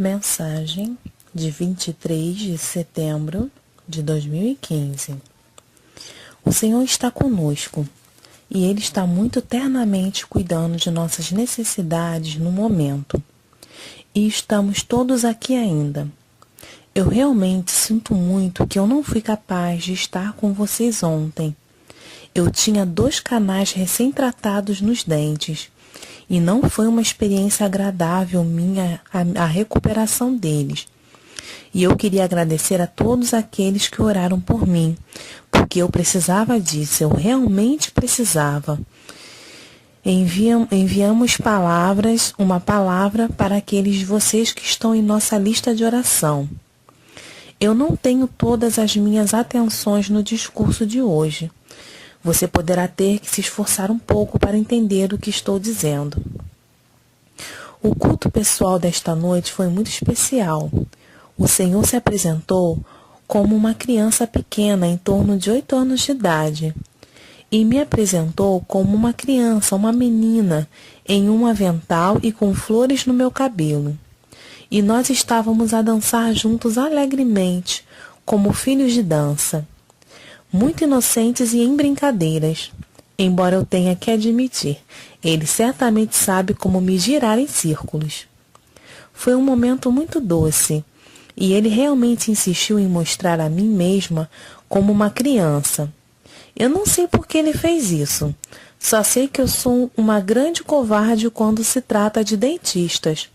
Mensagem de 23 de setembro de 2015. O Senhor está conosco e Ele está muito ternamente cuidando de nossas necessidades no momento. E estamos todos aqui ainda. Eu realmente sinto muito que eu não fui capaz de estar com vocês ontem. Eu tinha 2 canais recém-tratados nos dentes. E não foi uma experiência agradável minha a recuperação deles. E eu queria agradecer a todos aqueles que oraram por mim, porque eu precisava disso, eu realmente precisava. Enviamos uma palavra para aqueles de vocês que estão em nossa lista de oração. Eu não tenho todas as minhas atenções no discurso de hoje. Você poderá ter que se esforçar um pouco para entender o que estou dizendo. O culto pessoal desta noite foi muito especial. O Senhor se apresentou como uma criança pequena, em torno de 8 anos de idade, e me apresentou como uma criança, uma menina, em um avental e com flores no meu cabelo. E nós estávamos a dançar juntos alegremente, como filhos de dança. Muito inocentes e em brincadeiras. Embora eu tenha que admitir, ele certamente sabe como me girar em círculos. Foi um momento muito doce, e ele realmente insistiu em mostrar a mim mesma como uma criança. Eu não sei por que ele fez isso, só sei que eu sou uma grande covarde quando se trata de dentistas.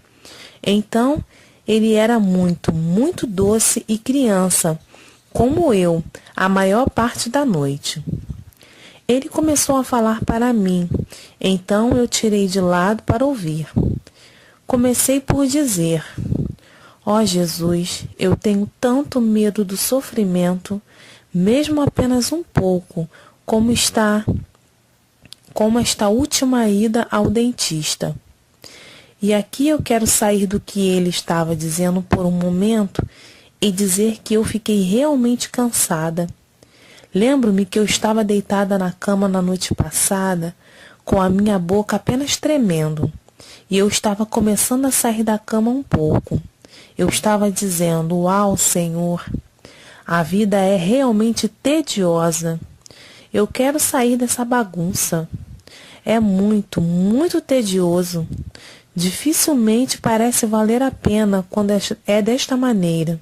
Então, ele era muito, muito doce e criança, como eu, a maior parte da noite. Ele começou a falar para mim, então eu tirei de lado para ouvir. Comecei por dizer: ó Jesus, eu tenho tanto medo do sofrimento, mesmo apenas um pouco, como esta última ida ao dentista. E aqui eu quero sair do que ele estava dizendo por um momento e dizer que eu fiquei realmente cansada. Lembro-me que eu estava deitada na cama na noite passada, com a minha boca apenas tremendo, e eu estava começando a sair da cama um pouco. Eu estava dizendo: uau, Senhor, a vida é realmente tediosa. Eu quero sair dessa bagunça. É muito, muito tedioso. Dificilmente parece valer a pena quando é desta maneira.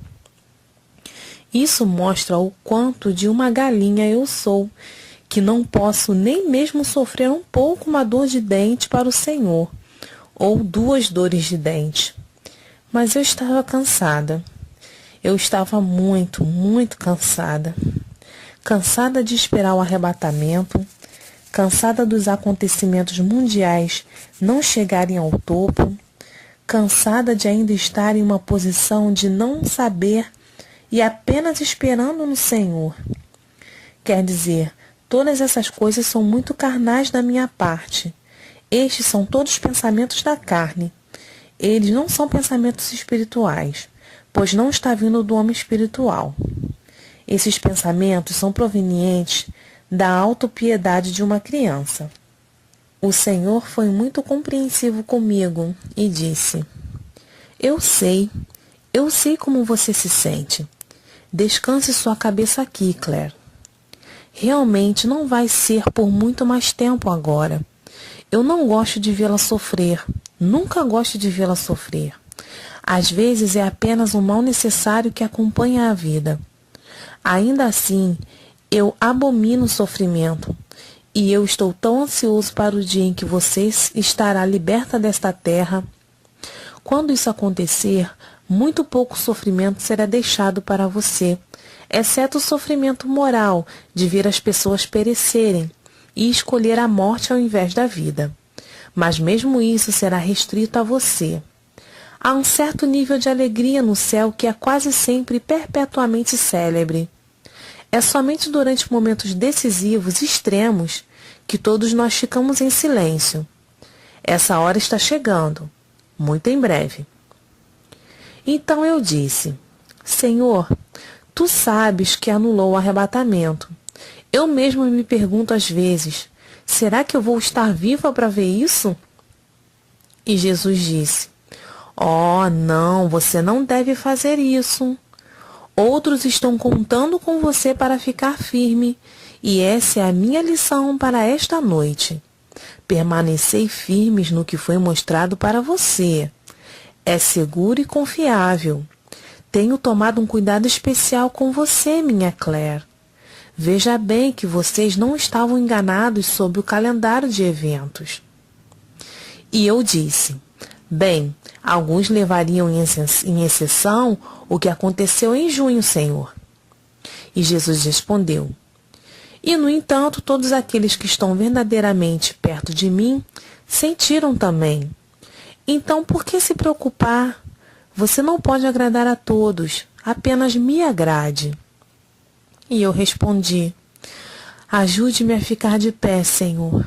Isso mostra o quanto de uma galinha eu sou, que não posso nem mesmo sofrer um pouco uma dor de dente para o Senhor, ou 2 dores de dente. Mas eu estava cansada. Eu estava muito, muito cansada. Cansada de esperar o arrebatamento, cansada dos acontecimentos mundiais não chegarem ao topo, cansada de ainda estar em uma posição de não saber e apenas esperando no Senhor. Quer dizer, todas essas coisas são muito carnais da minha parte. Estes são todos pensamentos da carne. Eles não são pensamentos espirituais, pois não está vindo do homem espiritual. Esses pensamentos são provenientes da autopiedade de uma criança. O Senhor foi muito compreensivo comigo e disse: eu sei como você se sente. Descanse sua cabeça aqui, Claire. Realmente não vai ser por muito mais tempo agora. Eu não gosto de vê-la sofrer. Nunca gosto de vê-la sofrer. Às vezes é apenas um mal necessário que acompanha a vida. Ainda assim, eu abomino o sofrimento. E eu estou tão ansioso para o dia em que você estará liberta desta terra. Quando isso acontecer, muito pouco sofrimento será deixado para você, exceto o sofrimento moral de ver as pessoas perecerem e escolher a morte ao invés da vida. Mas mesmo isso será restrito a você. Há um certo nível de alegria no céu que é quase sempre perpetuamente célebre. É somente durante momentos decisivos, extremos, que todos nós ficamos em silêncio. Essa hora está chegando, muito em breve. Então eu disse: Senhor, tu sabes que anulou o arrebatamento. Eu mesmo me pergunto às vezes: será que eu vou estar viva para ver isso? E Jesus disse: Oh, não, você não deve fazer isso. Outros estão contando com você para ficar firme, e essa é a minha lição para esta noite. Permanecei firmes no que foi mostrado para você. É seguro e confiável. Tenho tomado um cuidado especial com você, minha Claire. Veja bem que vocês não estavam enganados sobre o calendário de eventos. E eu disse, bem, alguns levariam em exceção o que aconteceu em junho, Senhor. E Jesus respondeu, e, no entanto, todos aqueles que estão verdadeiramente perto de mim sentiram também. Então, por que se preocupar? Você não pode agradar a todos, apenas me agrade. E eu respondi, ajude-me a ficar de pé, Senhor.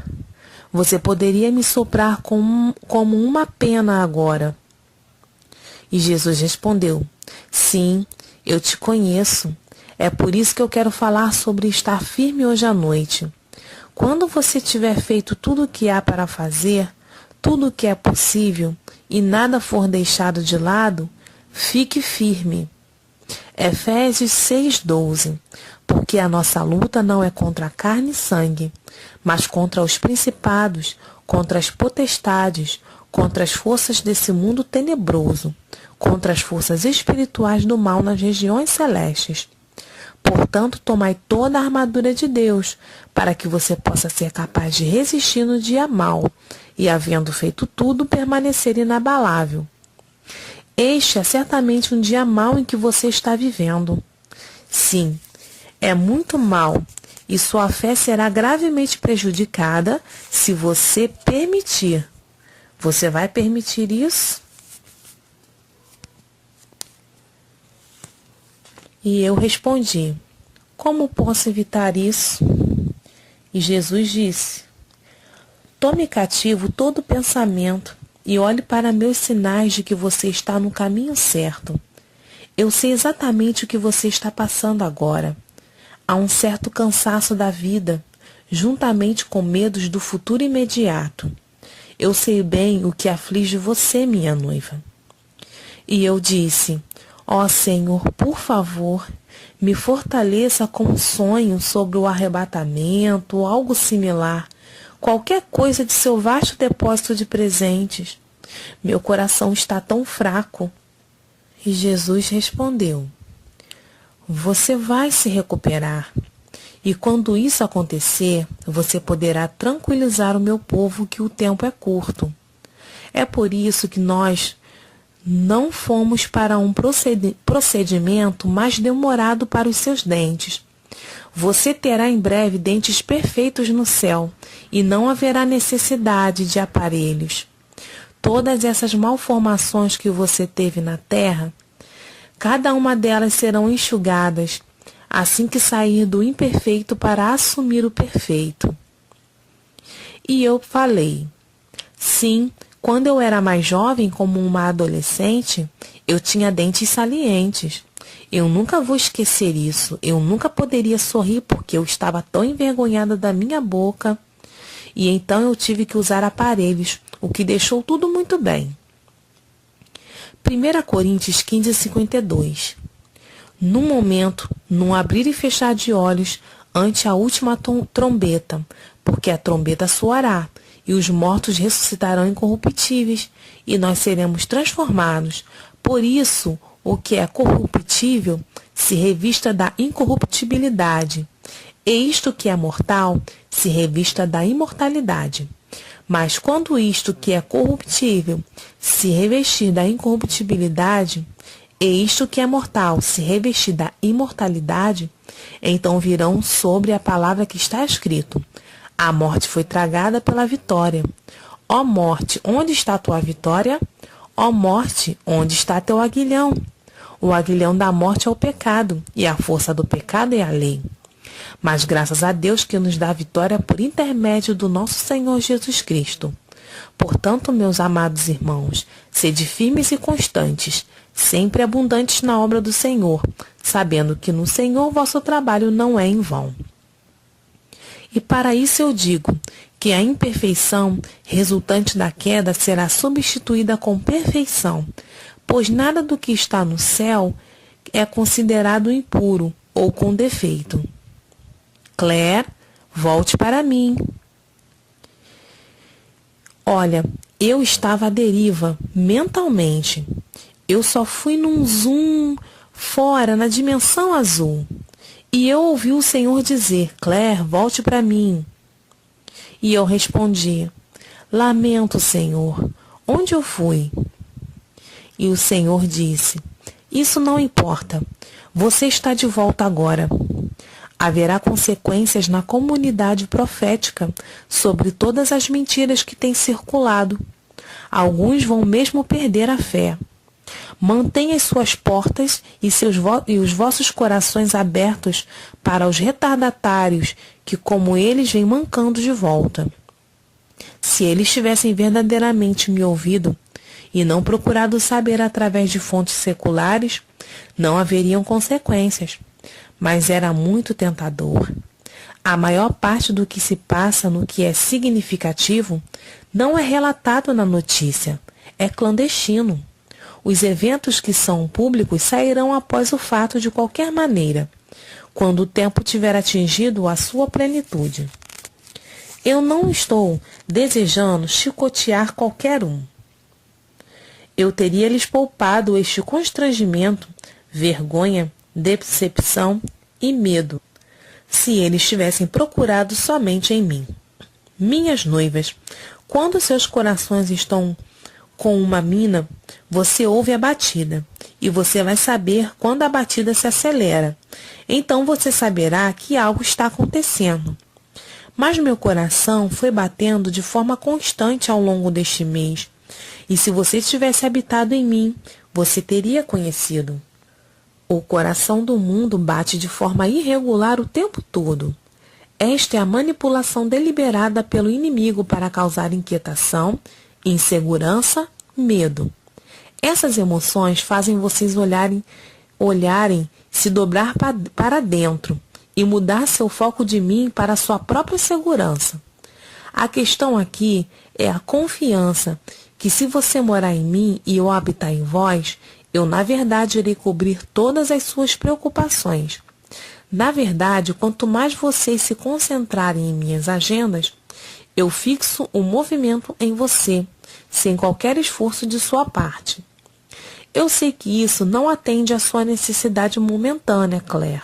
Você poderia me soprar como uma pena agora. E Jesus respondeu, sim, eu te conheço. É por isso que eu quero falar sobre estar firme hoje à noite. Quando você tiver feito tudo o que há para fazer, tudo o que é possível, e nada for deixado de lado, fique firme. Efésios 6:12. Porque a nossa luta não é contra carne e sangue, mas contra os principados, contra as potestades, contra as forças desse mundo tenebroso, contra as forças espirituais do mal nas regiões celestes. Portanto, tomai toda a armadura de Deus, para que você possa ser capaz de resistir no dia mau, e, havendo feito tudo, permanecer inabalável. Este é certamente um dia mau em que você está vivendo. Sim, é muito mau, e sua fé será gravemente prejudicada se você permitir. Você vai permitir isso? E eu respondi, como posso evitar isso? E Jesus disse, tome cativo todo pensamento e olhe para meus sinais de que você está no caminho certo. Eu sei exatamente o que você está passando agora. Há um certo cansaço da vida, juntamente com medos do futuro imediato. Eu sei bem o que aflige você, minha noiva. E eu disse, ó Senhor, por favor, me fortaleça com um sonho sobre o arrebatamento ou algo similar, qualquer coisa de seu vasto depósito de presentes. Meu coração está tão fraco. E Jesus respondeu, você vai se recuperar. E quando isso acontecer, você poderá tranquilizar o meu povo que o tempo é curto. É por isso que nós não fomos para um procedimento mais demorado para os seus dentes. Você terá em breve dentes perfeitos no céu e não haverá necessidade de aparelhos. Todas essas malformações que você teve na terra, cada uma delas serão enxugadas assim que sair do imperfeito para assumir o perfeito. E eu falei, sim, quando eu era mais jovem, como uma adolescente, eu tinha dentes salientes. Eu nunca vou esquecer isso. Eu nunca poderia sorrir porque eu estava tão envergonhada da minha boca. E então eu tive que usar aparelhos, o que deixou tudo muito bem. 1 Coríntios 15:52. Num momento, num abrir e fechar de olhos, ante a última trombeta, porque a trombeta soará, e os mortos ressuscitarão incorruptíveis, e nós seremos transformados. Por isso, o que é corruptível se revista da incorruptibilidade, e isto que é mortal se revista da imortalidade. Mas quando isto que é corruptível se revestir da incorruptibilidade, e isto que é mortal se revestir da imortalidade, então virão sobre a palavra que está escrito, a morte foi tragada pela vitória. Ó morte, onde está tua vitória? Ó morte, onde está teu aguilhão? O aguilhão da morte é o pecado, e a força do pecado é a lei. Mas graças a Deus que nos dá a vitória por intermédio do nosso Senhor Jesus Cristo. Portanto, meus amados irmãos, sede firmes e constantes, sempre abundantes na obra do Senhor, sabendo que no Senhor vosso trabalho não é em vão. E para isso eu digo que a imperfeição resultante da queda será substituída com perfeição, pois nada do que está no céu é considerado impuro ou com defeito. Claire, volte para mim. Olha, eu estava à deriva mentalmente. Eu só fui num zoom fora na dimensão azul. E eu ouvi o Senhor dizer: Claire, volte para mim. E eu respondi: lamento, Senhor, onde eu fui? E o Senhor disse: isso não importa, você está de volta agora. Haverá consequências na comunidade profética sobre todas as mentiras que têm circulado. Alguns vão mesmo perder a fé. Mantenha as suas portas e os vossos corações abertos para os retardatários que, como eles, vêm mancando de volta. Se eles tivessem verdadeiramente me ouvido e não procurado saber através de fontes seculares, não haveriam consequências. Mas era muito tentador. A maior parte do que se passa no que é significativo não é relatado na notícia, é clandestino. Os eventos que são públicos sairão após o fato de qualquer maneira, quando o tempo tiver atingido a sua plenitude. Eu não estou desejando chicotear qualquer um. Eu teria lhes poupado este constrangimento, vergonha, decepção e medo, se eles tivessem procurado somente em mim. Minhas noivas, quando seus corações estão com uma mina, você ouve a batida, e você vai saber quando a batida se acelera. Então você saberá que algo está acontecendo. Mas meu coração foi batendo de forma constante ao longo deste mês, e se você tivesse habitado em mim, você teria conhecido. O coração do mundo bate de forma irregular o tempo todo. Esta é a manipulação deliberada pelo inimigo para causar inquietação, insegurança, medo. Essas emoções fazem vocês olharem, se dobrar para dentro e mudar seu foco de mim para a sua própria segurança. A questão aqui é a confiança que, se você morar em mim e eu habitar em vós, eu, na verdade, irei cobrir todas as suas preocupações. Na verdade, quanto mais vocês se concentrarem em minhas agendas, eu fixo o movimento em você, sem qualquer esforço de sua parte. Eu sei que isso não atende à sua necessidade momentânea, Claire.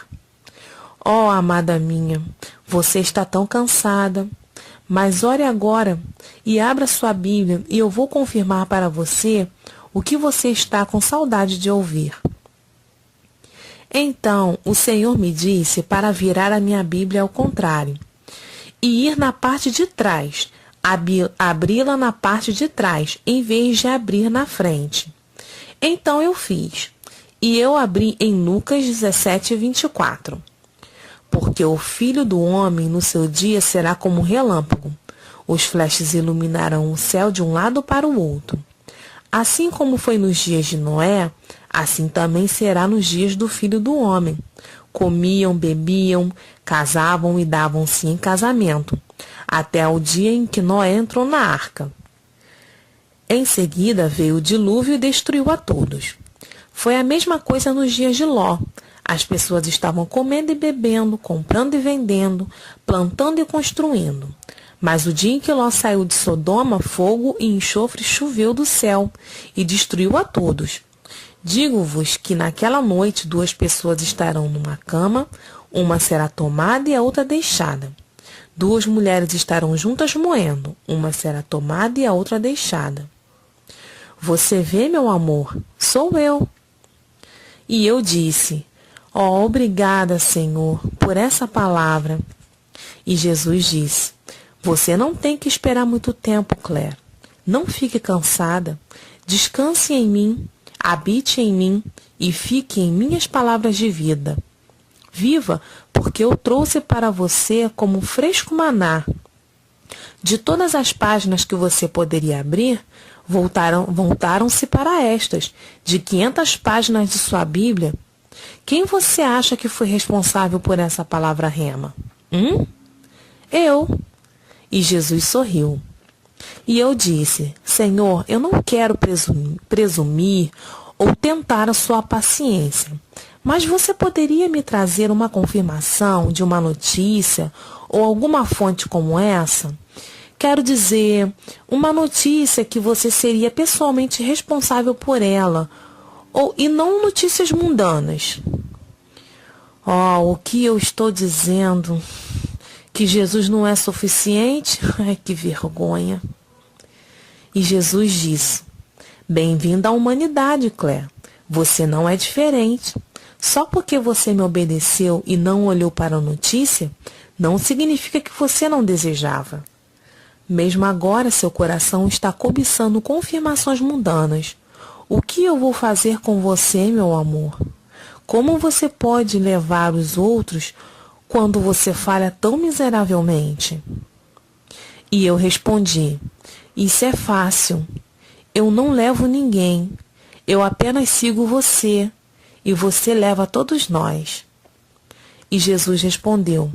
Oh, amada minha, você está tão cansada. Mas ore agora e abra sua Bíblia e eu vou confirmar para você o que você está com saudade de ouvir. Então o Senhor me disse para virar a minha Bíblia ao contrário e ir na parte de trás, abri-la na parte de trás, em vez de abrir na frente. Então eu fiz, e eu abri em Lucas 17:24. Porque o Filho do Homem no seu dia será como um relâmpago. Os flashes iluminarão o céu de um lado para o outro. Assim como foi nos dias de Noé, assim também será nos dias do Filho do Homem. Comiam, bebiam, casavam e davam-se em casamento, até o dia em que Noé entrou na arca. Em seguida veio o dilúvio e destruiu a todos. Foi a mesma coisa nos dias de Ló. As pessoas estavam comendo e bebendo, comprando e vendendo, plantando e construindo. Mas o dia em que Ló saiu de Sodoma, fogo e enxofre choveu do céu e destruiu a todos. Digo-vos que naquela noite 2 pessoas estarão numa cama, uma será tomada e a outra deixada. 2 mulheres estarão juntas moendo, uma será tomada e a outra deixada. Você vê, meu amor, sou eu. E eu disse: ó, obrigada, Senhor, por essa palavra. E Jesus disse: você não tem que esperar muito tempo, Claire. Não fique cansada. Descanse em mim, habite em mim e fique em minhas palavras de vida. Viva, porque eu trouxe para você como fresco maná. De todas as páginas que você poderia abrir, voltaram-se para estas, de 500 páginas de sua Bíblia. Quem você acha que foi responsável por essa palavra rema? Eu. E Jesus sorriu. E eu disse: Senhor, eu não quero presumir ou tentar a sua paciência, mas você poderia me trazer uma confirmação de uma notícia ou alguma fonte como essa? Quero dizer, uma notícia que você seria pessoalmente responsável por ela, e não notícias mundanas. Oh, o que eu estou dizendo? Que Jesus não é suficiente? Ai, que vergonha. E Jesus disse: Bem-vinda à humanidade, Claire. Você não é diferente. Só porque você me obedeceu e não olhou para a notícia, não significa que você não desejava. Mesmo agora, seu coração está cobiçando confirmações mundanas. O que eu vou fazer com você, meu amor? Como você pode levar os outros quando você falha tão miseravelmente? E eu respondi: Isso é fácil. Eu não levo ninguém. Eu apenas sigo você. E você leva todos nós. E Jesus respondeu: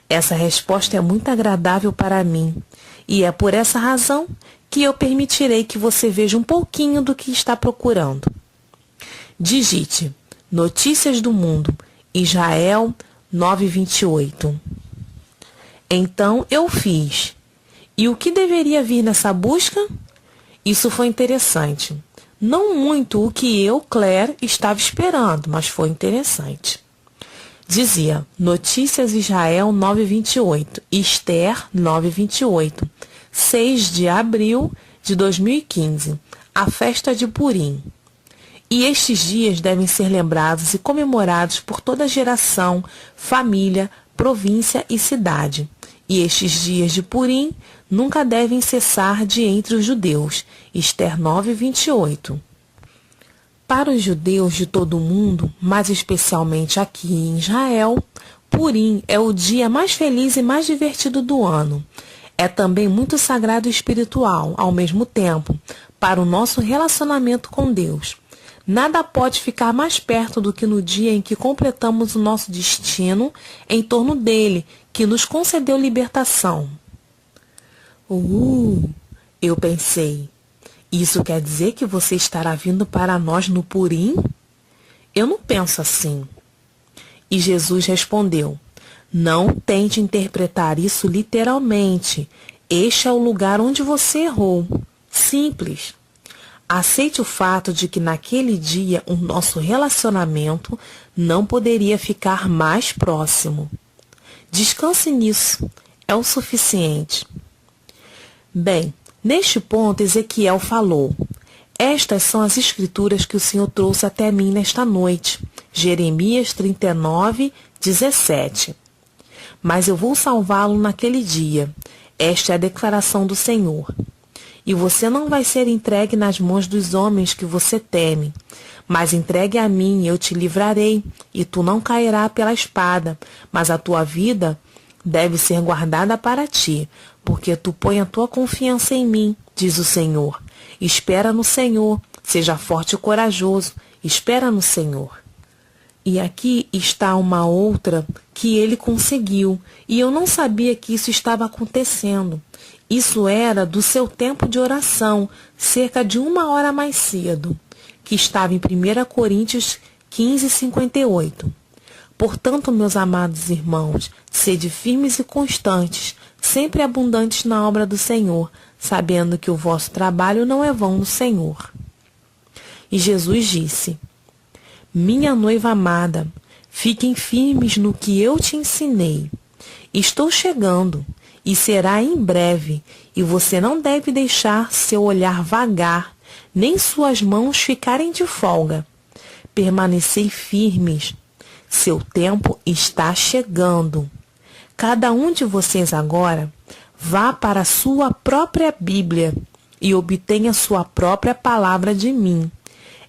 Essa resposta é muito agradável para mim. E é por essa razão que eu permitirei que você veja um pouquinho do que está procurando. Digite Notícias do Mundo, Israel 9:28. Então eu fiz. E o que deveria vir nessa busca? Isso foi interessante. Não muito o que eu, Claire, estava esperando, mas foi interessante. Dizia Notícias Israel 9:28, Esther 9:28, 6 de abril de 2015, a festa de Purim. E estes dias devem ser lembrados e comemorados por toda geração, família, província e cidade. E estes dias de Purim nunca devem cessar de entre os judeus. Esther 9:28. Para os judeus de todo o mundo, mas especialmente aqui em Israel, Purim é o dia mais feliz e mais divertido do ano. É também muito sagrado e espiritual, ao mesmo tempo, para o nosso relacionamento com Deus. Nada pode ficar mais perto do que no dia em que completamos o nosso destino em torno dele, que nos concedeu libertação. Eu pensei, isso quer dizer que você estará vindo para nós no Purim? Eu não penso assim. E Jesus respondeu: Não tente interpretar isso literalmente. Este é o lugar onde você errou. Simples. Aceite o fato de que naquele dia o nosso relacionamento não poderia ficar mais próximo. Descanse nisso. É o suficiente. Bem, neste ponto Ezequiel falou: Estas são as escrituras que o Senhor trouxe até mim nesta noite. Jeremias 39:17. Mas eu vou salvá-lo naquele dia. Esta é a declaração do Senhor. E você não vai ser entregue nas mãos dos homens que você teme, mas entregue a mim e eu te livrarei, e tu não cairás pela espada, mas a tua vida deve ser guardada para ti, porque tu põe a tua confiança em mim, diz o Senhor. Espera no Senhor, seja forte e corajoso, espera no Senhor. E aqui está uma outra que ele conseguiu, e eu não sabia que isso estava acontecendo. Isso era do seu tempo de oração, cerca de 1 hora mais cedo, que estava em 1 Coríntios 15:58. Portanto, meus amados irmãos, sede firmes e constantes, sempre abundantes na obra do Senhor, sabendo que o vosso trabalho não é vão no Senhor. E Jesus disse: Minha noiva amada, fiquem firmes no que eu te ensinei. Estou chegando, e será em breve, e você não deve deixar seu olhar vagar, nem suas mãos ficarem de folga. Permanecei firmes. Seu tempo está chegando. Cada um de vocês agora vá para a sua própria Bíblia e obtenha sua própria palavra de mim.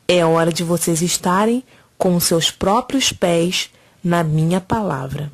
É hora de vocês estarem com seus próprios pés na minha palavra.